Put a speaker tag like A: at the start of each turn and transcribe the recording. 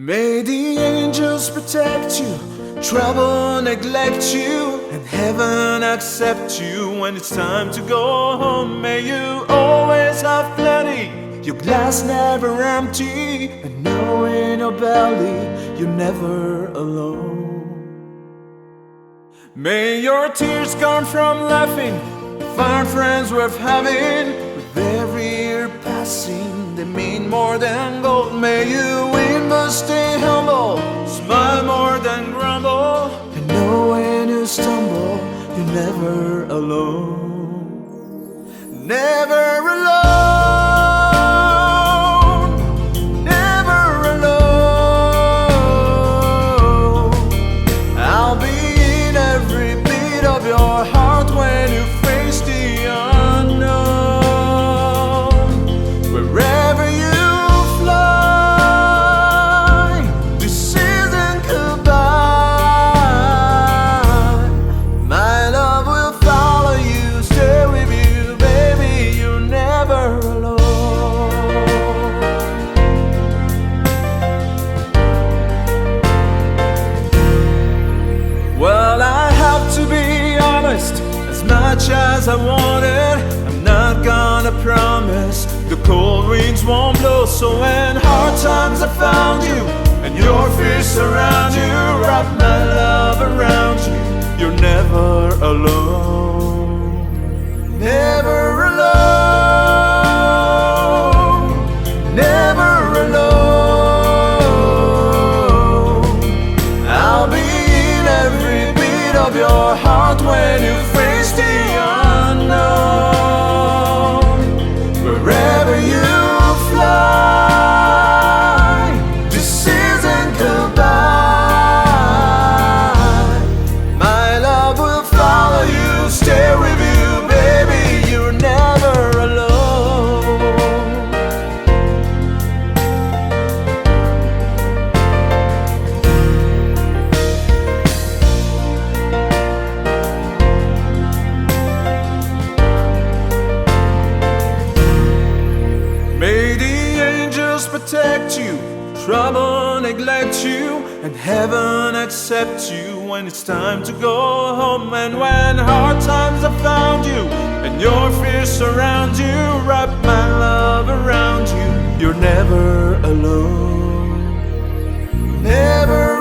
A: May the angels protect you, trouble neglect you, and heaven accept you when it's time to go home. May you always have plenty, your glass never empty, and know in your belly you're never alone. May your tears come from laughing, find friends worth having. With every year passing, they mean more than gold. May you win but stay humble, smile more than grumble, and know when you stumble, you're never alone. Never alone, never alone. I'll be in every beat of your heart when you face the unknown. Wherever you fly, this isn't goodbye. My love will follow you, stay with you, baby, you're never alone. Well, I have to be honest, as much as I wanted, I'm not gonna promise the cold winds won't blow. So when hard times have found you and your fears surround you, wrap my love around you, you're never alone. Never alone, never alone. I'll be in every beat of your heart when you face the unknown. Wherever you fly, this isn't goodbye. My love will follow you, stay with you, baby, you're never alone. May the angels protect you, trouble neglect you, and heaven accept you when it's time to go home. And when hard times have found you and your fears surround you, wrap my love around you, you're never alone. Never